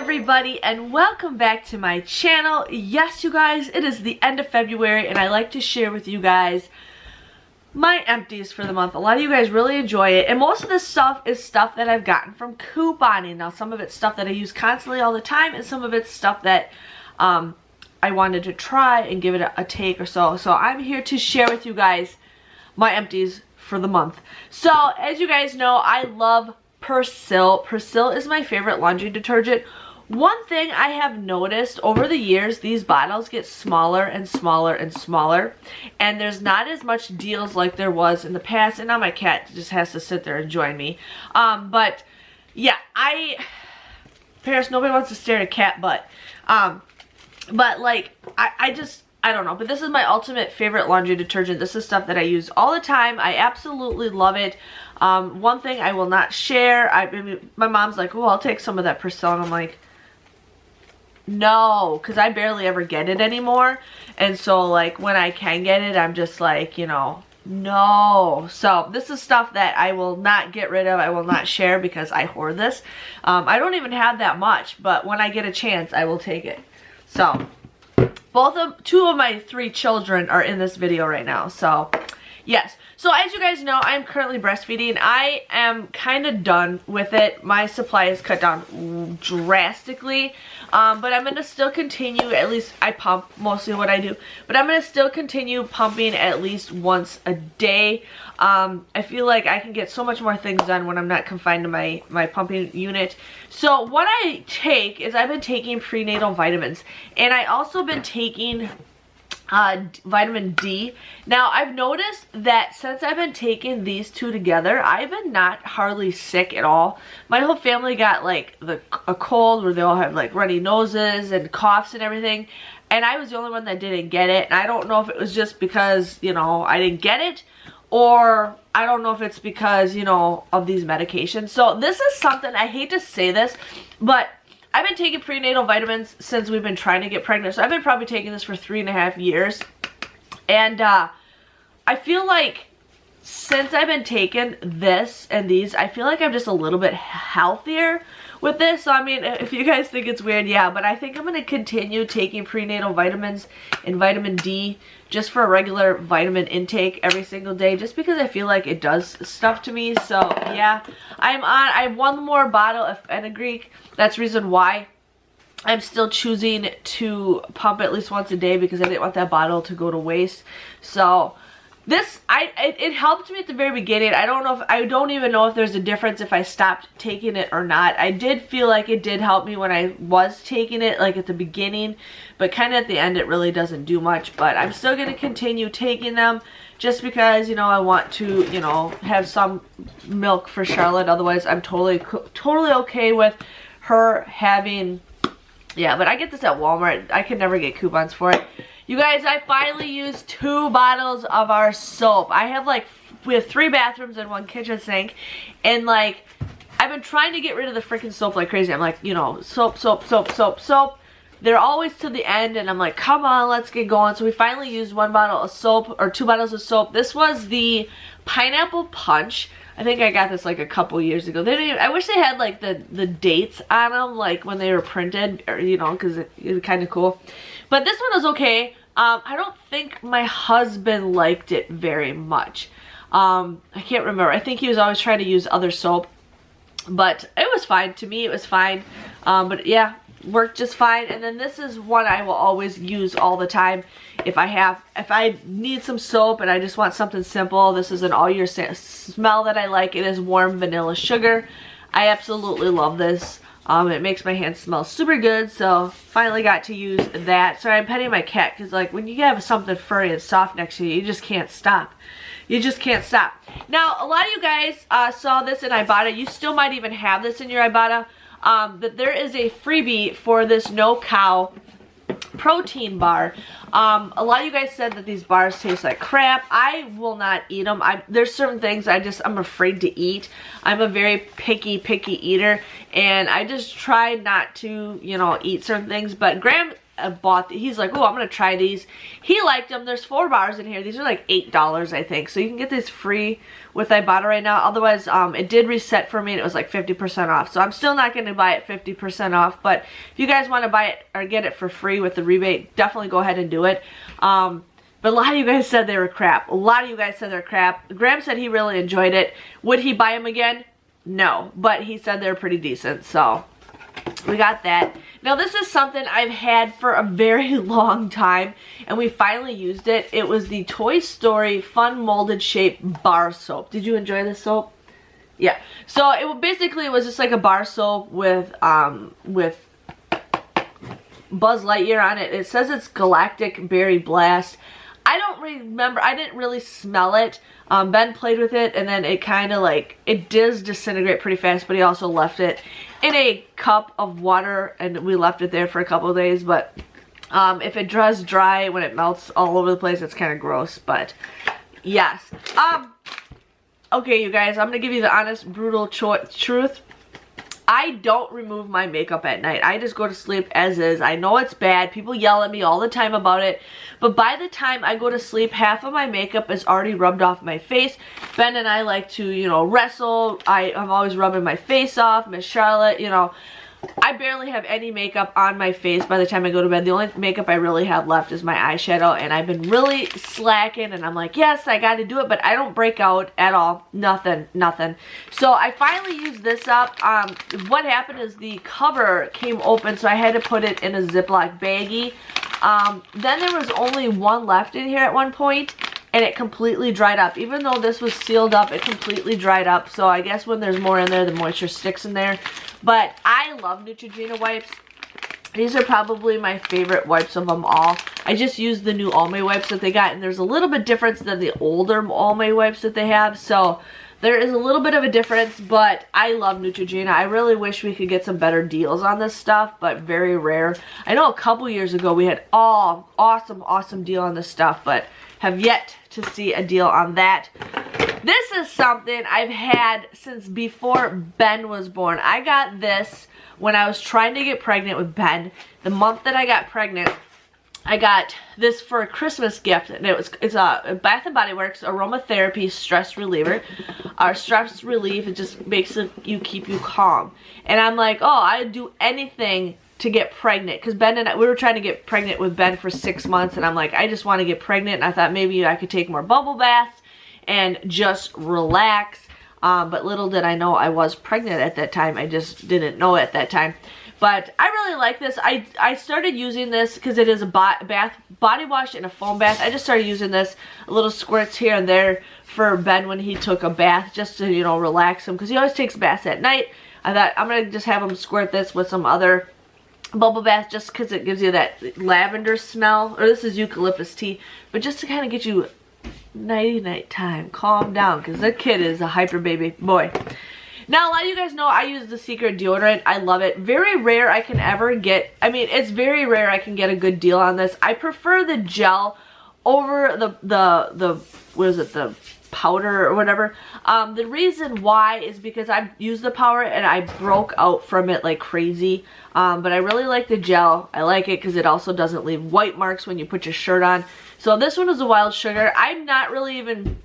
everybody, and welcome back to my channel. Yes, you guys, it is the end of February and I like to share with you guys my empties for the month. A lot of you guys really enjoy it, and most of this stuff is stuff that I've gotten from couponing. Now some of it's stuff that I use constantly all the time, and some of it's stuff that I wanted to try and give it a take or so. So I'm here to share with you guys my empties for the month. So as you guys know, I love Persil. Persil is my favorite laundry detergent. One thing I have noticed over the years, these bottles get smaller and smaller and smaller, and there's not as much deals like there was in the past. And now my cat just has to sit there and join me. But yeah, Paris, nobody wants to stare at a cat butt. But like, I don't know, but this is my ultimate favorite laundry detergent. This is stuff that I use all the time. I absolutely love it. One thing I will not share, I mean, my mom's like, oh, I'll take some of that Persil, and I'm like, no, because I barely ever get it anymore. And so like when I can get it, I'm just like, you know, no. So this is stuff that I will not get rid of. I will not share because I hoard this. I don't even have that much, but when I get a chance, I will take it. So two of my 3 children are in this video right now. So yes. So as you guys know, I'm currently breastfeeding. I am kind of done with it. My supply is cut down drastically. But I'm going to still continue, at least I pump mostly what I do. But I'm going to still continue pumping at least once a day. I feel like I can get so much more things done when I'm not confined to my pumping unit. So what I take is I've been taking prenatal vitamins. And I also been taking vitamin D. Now I've noticed that since I've been taking these two together, I've been not hardly sick at all. My whole family got like a cold where they all have like runny noses and coughs and everything, and I was the only one that didn't get it. And I don't know if it was just because, you know, I didn't get it, or I don't know if it's because, you know, of these medications. So this is something, I hate to say this, but I've been taking prenatal vitamins since we've been trying to get pregnant. So I've been probably taking this for 3.5 years. And I feel like since I've been taking this and these, I feel like I'm just a little bit healthier with this. So I mean, if you guys think it's weird, yeah, but I think I'm going to continue taking prenatal vitamins and vitamin D just for a regular vitamin intake every single day, just because I feel like it does stuff to me. So yeah, I have one more bottle of fenugreek. That's the reason why I'm still choosing to pump at least once a day, because I didn't want that bottle to go to waste. So this, it helped me at the very beginning. I don't even know if there's a difference if I stopped taking it or not. I did feel like it did help me when I was taking it, like at the beginning, but kind of at the end it really doesn't do much. But I'm still going to continue taking them just because, you know, I want to, you know, have some milk for Charlotte. Otherwise I'm totally okay with her having, yeah, but I get this at Walmart. I could never get coupons for it. You guys, I finally used 2 bottles of our soap. We have 3 bathrooms and 1 kitchen sink, and like, I've been trying to get rid of the freaking soap like crazy. I'm like, you know, soap. They're always to the end, and I'm like, come on, let's get going. So we finally used 1 bottle of soap, or 2 bottles of soap. This was the Pineapple Punch. I think I got this like a couple years ago. I wish they had like the dates on them, like when they were printed, or, you know, because it was kind of cool. But this one was okay. I don't think my husband liked it very much. I can't remember. I think he was always trying to use other soap, but it was fine. To me, it was fine. But yeah, worked just fine. And then this is one I will always use all the time. If I need some soap and I just want something simple, this is an all year smell that I like. It is warm vanilla sugar. I absolutely love this. It makes my hands smell super good, so finally got to use that. Sorry, I'm petting my cat, because like when you have something furry and soft next to you, you just can't stop. You just can't stop. Now, a lot of you guys saw this in Ibotta. You still might even have this in your Ibotta. But there is a freebie for this No Cow protein bar. A lot of you guys said that these bars taste like crap. I will not eat them. There's certain things I'm afraid to eat. I'm a very picky eater, and I just try not to, you know, eat certain things. But Graham bought, he's like, oh, I'm going to try these. He liked them. There's 4 bars in here. These are like $8, I think. So you can get these free with Ibotta right now. Otherwise, it did reset for me and it was like 50% off. So I'm still not going to buy it 50% off. But if you guys want to buy it or get it for free with the rebate, definitely go ahead and do it. But a lot of you guys said they were crap. A lot of you guys said they're crap. Graham said he really enjoyed it. Would he buy them again? No. But he said they're pretty decent. So we got that. Now this is something I've had for a very long time. And we finally used it. It was the Toy Story Fun Molded Shape Bar Soap. Did you enjoy this soap? Yeah. So it basically was just like a bar soap with Buzz Lightyear on it. It says it's Galactic Berry Blast. I don't remember, I didn't really smell it. Ben played with it and then it kind of like, it does disintegrate pretty fast, but he also left it in a cup of water and we left it there for a couple of days. But if it does dry, when it melts all over the place, it's kind of gross, but yes. Okay, you guys, I'm going to give you the honest, brutal truth. I don't remove my makeup at night. I just go to sleep as is. I know it's bad. People yell at me all the time about it. But by the time I go to sleep, half of my makeup is already rubbed off my face. Ben and I like to, you know, wrestle. I'm always rubbing my face off. Miss Charlotte, you know. I barely have any makeup on my face by the time I go to bed. The only makeup I really have left is my eyeshadow, and I've been really slacking, and I'm like, yes, I gotta do it, but I don't break out at all. Nothing. So I finally used this up. What happened is the cover came open, so I had to put it in a Ziploc baggie. Then there was only one left in here at one point, and it completely dried up. Even though this was sealed up, it completely dried up. So I guess when there's more in there, the moisture sticks in there. But I love Neutrogena wipes. These are probably my favorite wipes of them all. I just used the new Almay wipes that they got, and there's a little bit difference than the older Almay wipes that they have. So there is a little bit of a difference, but I love Neutrogena. I really wish we could get some better deals on this stuff, but very rare. I know a couple years ago we had awesome deal on this stuff, but have yet to see a deal on that. This is something I've had since before Ben was born. I got this when I was trying to get pregnant with Ben. The month that I got pregnant, I got this for a Christmas gift, and it's a Bath & Body Works aromatherapy stress reliever. Our stress relief, it just makes you keep you calm. And I'm like, oh, I'd do anything to get pregnant, because Ben and I, we were trying to get pregnant with Ben for 6 months, and I'm like, I just want to get pregnant, and I thought maybe I could take more bubble baths and just relax. But little did I know I was pregnant at that time. I just didn't know at that time. But I really like this. I started using this because it is a body wash and a foam bath. I just started using this, little squirts here and there for Ben when he took a bath, just to, you know, relax him, because he always takes baths at night. I thought I'm going to just have him squirt this with some other bubble bath, just because it gives you that lavender smell, or this is eucalyptus tea, but just to kind of get you night time, calm down, because that kid is a hyper baby boy. Now, a lot of you guys know I use the Secret deodorant. I love it. Very rare I can ever get, I mean, it's very rare I can get a good deal on this. I prefer the gel over the what is it, the powder or whatever. The reason why is because I used the powder and I broke out from it like crazy. But I really like the gel. I like it because it also doesn't leave white marks when you put your shirt on. So this one is a wild sugar. I'm not really even,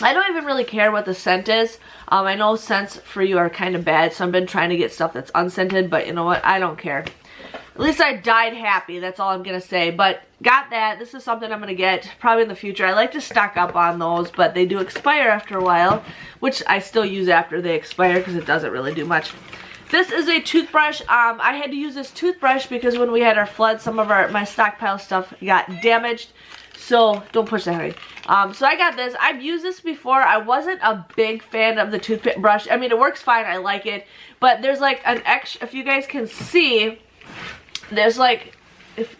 I don't even really care what the scent is. I know scents for you are kind of bad, so I've been trying to get stuff that's unscented, but you know what? I don't care. At least I died happy, that's all I'm going to say. But got that. This is something I'm going to get probably in the future. I like to stock up on those, but they do expire after a while, which I still use after they expire because it doesn't really do much. This is a toothbrush. I had to use this toothbrush because when we had our flood, some of my stockpile stuff got damaged. So don't push that, honey. So I got this. I've used this before. I wasn't a big fan of the toothbrush. I mean, it works fine. I like it. But there's like an extra, if you guys can see, there's like,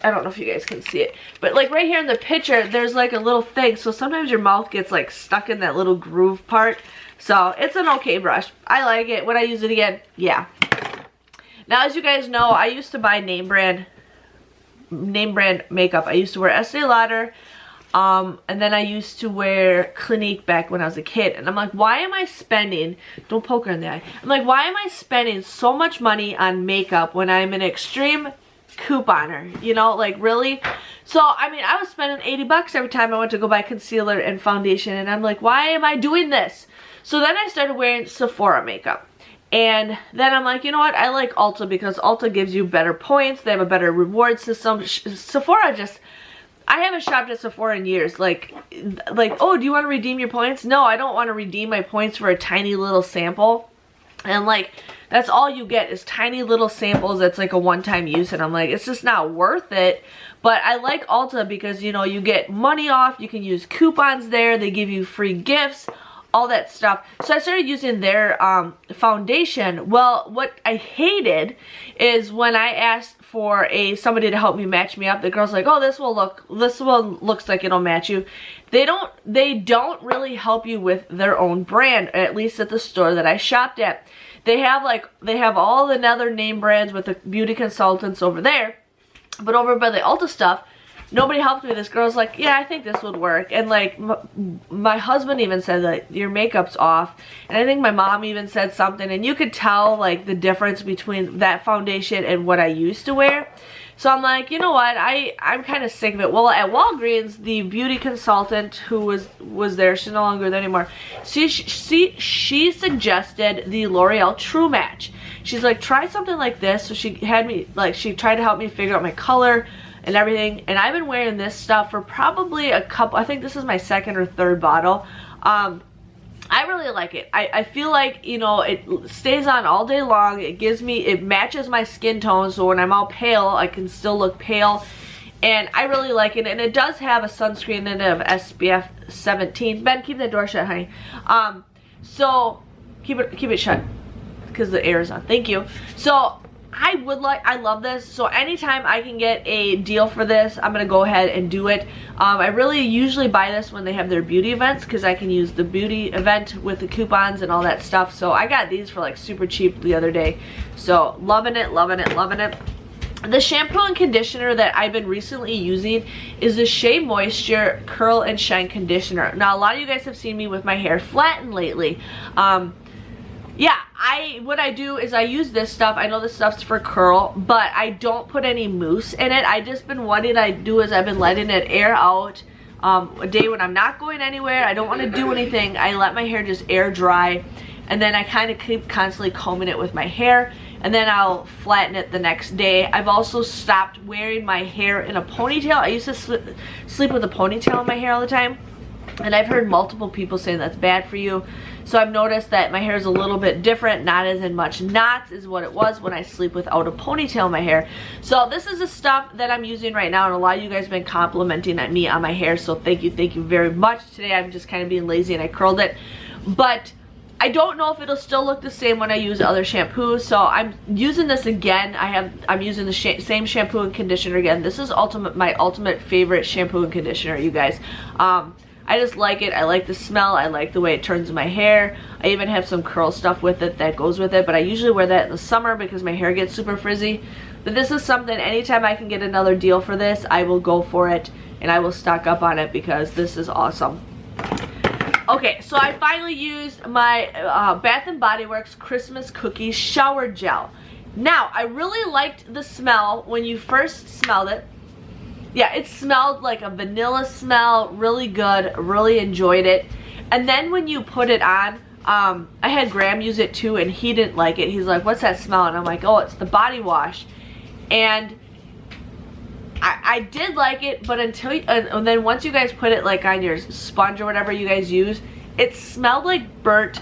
I don't know if you guys can see it, but like right here in the picture, there's like a little thing. So sometimes your mouth gets like stuck in that little groove part. So it's an okay brush. I like it. Would I use it again? Yeah. Now, as you guys know, I used to buy name brand makeup. I used to wear Estee Lauder, and then I used to wear Clinique back when I was a kid. And I'm like, why am I spending, don't poke her in the eye, I'm like, why am I spending so much money on makeup when I'm an extreme couponer, you know, like really. So I mean, I was spending 80 bucks every time I went to go buy concealer and foundation, and I'm like, why am I doing this? So then I started wearing Sephora makeup. And then I'm like, you know what, I like Ulta because Ulta gives you better points. They have a better reward system. Sephora just, I haven't shopped at Sephora in years. Like, oh, do you want to redeem your points? No, I don't want to redeem my points for a tiny little sample. And like, that's all you get is tiny little samples that's like a one-time use. And I'm like, it's just not worth it. But I like Ulta because, you know, you get money off. You can use coupons there. They give you free gifts, all that stuff. So I started using their foundation. Well, what I hated is when I asked for somebody to help me match me up, the girl's like, oh, this one looks like it'll match you. They don't really help you with their own brand, at least at the store that I shopped at. They have all the other name brands with the beauty consultants over there, but over by the Ulta stuff, nobody helped me. This girl's like, yeah, I think this would work. And like, my husband even said that your makeup's off. And I think my mom even said something. And you could tell like the difference between that foundation and what I used to wear. So I'm like, you know what, I'm kind of sick of it. Well, at Walgreens, the beauty consultant who was there, she's no longer there anymore, she suggested the L'Oreal True Match. She's like, try something like this. So she had me, like, she tried to help me figure out my color and everything. And I've been wearing this stuff for probably a couple, I think this is my second or third bottle. I really like it. I feel like, you know, it stays on all day long. It matches my skin tone, so when I'm all pale, I can still look pale. And I really like it. And it does have a sunscreen in it of SPF 17. Ben, keep the door shut, honey. So keep it shut because the air is on. Thank you. So I love this. So anytime I can get a deal for this, I'm gonna go ahead and do it. I really usually buy this when they have their beauty events because I can use the beauty event with the coupons and all that stuff. So I got these for like super cheap the other day. So loving it, loving it, loving it. The shampoo and conditioner that I've been recently using is the Shea Moisture Curl and Shine Conditioner. Now a lot of you guys have seen me with my hair flattened lately. Yeah, what I do is I use this stuff. I know this stuff's for curl, but I don't put any mousse in it. I just been what I do is I've been letting it air out a day when I'm not going anywhere. I don't want to do anything. I let my hair just air dry, and then I kind of keep constantly combing it with my hair, and then I'll flatten it the next day. I've also stopped wearing my hair in a ponytail. I used to sleep with a ponytail in my hair all the time, and I've heard multiple people saying that's bad for you. So I've noticed that my hair is a little bit different, not as in much knots as what it was when I sleep without a ponytail in my hair. So this is the stuff that I'm using right now, and a lot of you guys have been complimenting at me on my hair, so thank you very much. Today I'm just kind of being lazy and I curled it. But I don't know if it'll still look the same when I use other shampoos, so I'm using this again. I'm using the same shampoo and conditioner again. This is my ultimate favorite shampoo and conditioner, you guys. I just like it. I like the smell. I like the way it turns my hair. I even have some curl stuff with it that goes with it, but I usually wear that in the summer because my hair gets super frizzy. But this is something, anytime I can get another deal for this, I will go for it, and I will stock up on it because this is awesome. Okay, so I finally used my Bath & Body Works Christmas Cookie Shower Gel. Now, I really liked the smell when you first smelled it. Yeah, it smelled like a vanilla smell, really good, really enjoyed it. And then when you put it on, I had Graham use it too, and he didn't like it. He's like, what's that smell? And I'm like, oh, it's the body wash. And I did like it, but and then once you guys put it like on your sponge or whatever you guys use, it smelled like burnt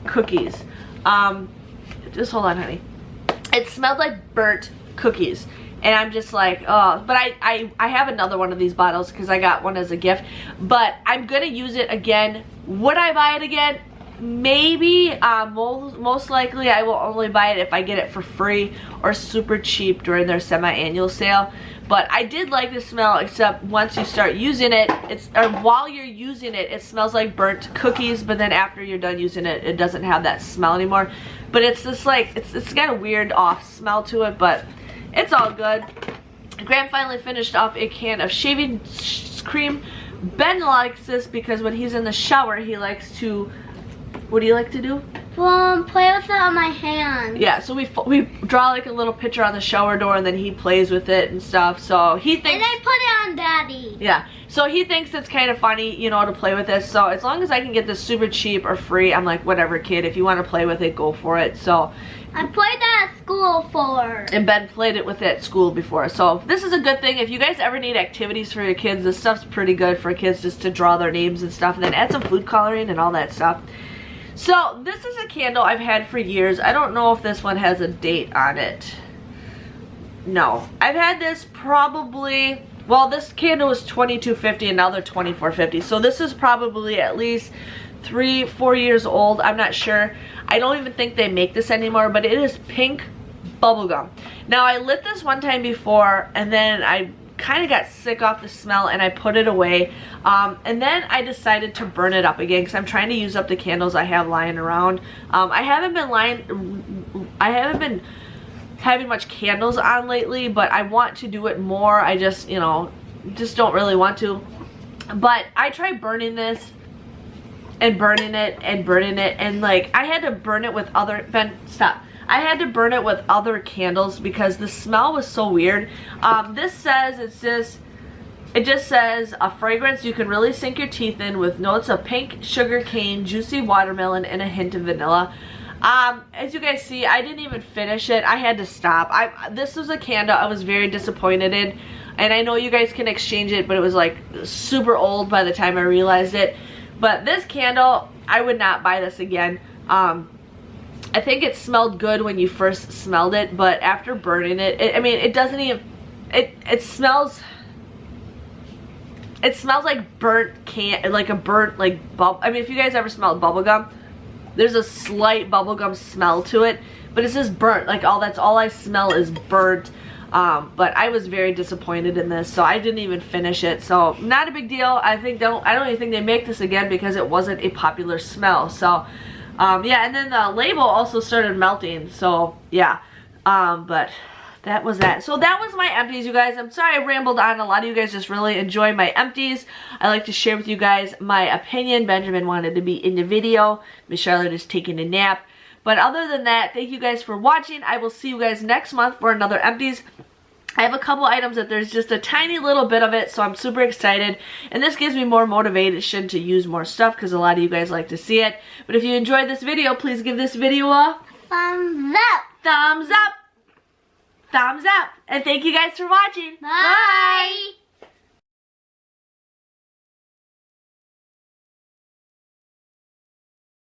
cookies. Just hold on, honey. It smelled like burnt cookies. And I'm just like, oh, but I have another one of these bottles because I got one as a gift. But I'm going to use it again. Would I buy it again? Maybe. Most likely I will only buy it if I get it for free or super cheap during their semi-annual sale. But I did like the smell, except once you start using it, or while you're using it, it smells like burnt cookies. But then after you're done using it, it doesn't have that smell anymore. But it's just like, it's got a weird off smell to it, but it's all good. Graham finally finished off a can of shaving cream. Ben likes this because when he's in the shower, he likes to, what do you like to do? Play with it on my hand. Yeah, so we draw like a little picture on the shower door, and then he plays with it and stuff. So he thinks. And I put it on Daddy. Yeah, so he thinks it's kind of funny, you know, to play with this. So as long as I can get this super cheap or free, I'm like, whatever, kid. If you want to play with it, go for it. So. I played that at school for. And Ben played it with it at school before. So this is a good thing. If you guys ever need activities for your kids, this stuff's pretty good for kids just to draw their names and stuff. And then add some food coloring and all that stuff. So this is a candle I've had for years. I don't know if this one has a date on it. No. I've had this probably, well, this candle was $22.50 and now they're $24.50. So this is probably at least 3-4 years old. I'm not sure. I don't even think they make this anymore, but it is pink bubblegum. Now I lit this one time before and then I kind of got sick off the smell and I put it away, and then I decided to burn it up again because I'm trying to use up the candles I have lying around. I haven't been having much candles on lately, but I want to do it more. I just, you know, just don't really want to. But I tried burning this and burning it and burning it, and like I had to burn it with other, Ben, stop. I had to burn it with other candles because the smell was so weird. This says, it just says a fragrance you can really sink your teeth in with notes of pink, sugar cane, juicy watermelon, and a hint of vanilla. As you guys see, I didn't even finish it. I had to stop. This was a candle I was very disappointed in. And I know you guys can exchange it, but it was like super old by the time I realized it. But this candle, I would not buy this again. I think it smelled good when you first smelled it, but after burning it, I mean, it doesn't even, it smells like burnt like a burnt, like, I mean, if you guys ever smelled bubblegum, there's a slight bubblegum smell to it, but it's just burnt, like, that's all I smell is burnt. But I was very disappointed in this, so I didn't even finish it. So not a big deal. I don't even think they make this again because it wasn't a popular smell. So yeah, and then the label also started melting, so yeah, but that was that. So that was my empties, you guys. I'm sorry I rambled on. A lot of you guys just really enjoy my empties. I like to share with you guys my opinion. Benjamin wanted to be in the video. Miss Charlotte is taking a nap. But other than that, thank you guys for watching. I will see you guys next month for another empties. I have a couple items that there's just a tiny little bit of it, so I'm super excited. And this gives me more motivation to use more stuff because a lot of you guys like to see it. But if you enjoyed this video, please give this video a thumbs up. Thumbs up. Thumbs up. And thank you guys for watching. Bye. Bye.